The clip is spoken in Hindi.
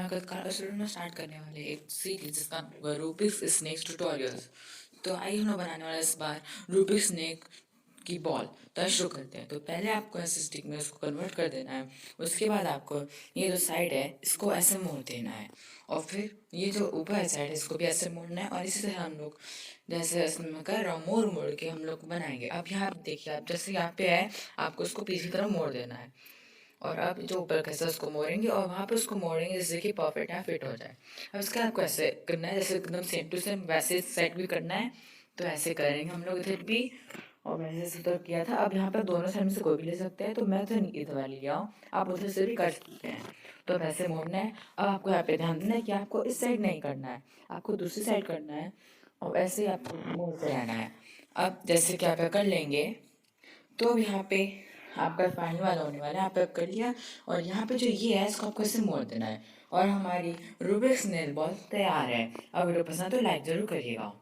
स्टार्ट करने वाले एक सीरीज जिसका नाम है रूबिक्स स्नेक्स ट्यूटोरियल्स। तो आइए हम लोग बनाने वाले इस बार रूबिक स्नेक की बॉल। तो शुरू करते हैं। तो पहले आपको ऐसे स्टिक में उसको कन्वर्ट कर देना है। उसके बाद आपको ये जो साइड है इसको ऐसे मोड़ देना है, और फिर ये जो ऊपर साइड है इसको भी ऐसे मोड़ना है। और इसी तरह हम लोग जैसे इसमें कर रहा हूँ मोड़ मोड़ के हम लोग बनाएंगे। अब यहाँ देखिए, आप जैसे यहाँ पे है आपको उसको पीछे की तरफ मोड़ देना है, और अब जो ऊपर कैसे उसको मोड़ेंगे और वहाँ पे उसको मोड़ेंगे जैसे कि परफेक्ट यहाँ फिट हो जाए। अब इसका आपको ऐसे करना है जैसे एकदम सेम टू सेम वैसे सेट भी करना है। तो ऐसे करेंगे हम लोग इधर भी, और मैंने जैसे तो किया था। अब यहाँ पर दोनों साइड में से कोई भी ले सकते हैं, तो मैं तो इधर वाली लिया हूँ, आप उधर से भी कर सकते हैं। तो वैसे मोड़ना है। अब आपको यहाँ पे ध्यान देना है कि आपको इस साइड नहीं करना है, आपको दूसरी साइड करना है, और ऐसे ही आपको मोड़ते रहना है। अब जैसे कि आप कर लेंगे तो अब यहाँ पे आपका फाइनल वाला होने वाला है। आप कर लिया, और यहाँ पे जो ये है इसको आपको ऐसे मोड़ देना है, और हमारी रूबिक्स नेल बॉल तैयार है। अब वीडियो पसंद तो लाइक ज़रूर करिएगा।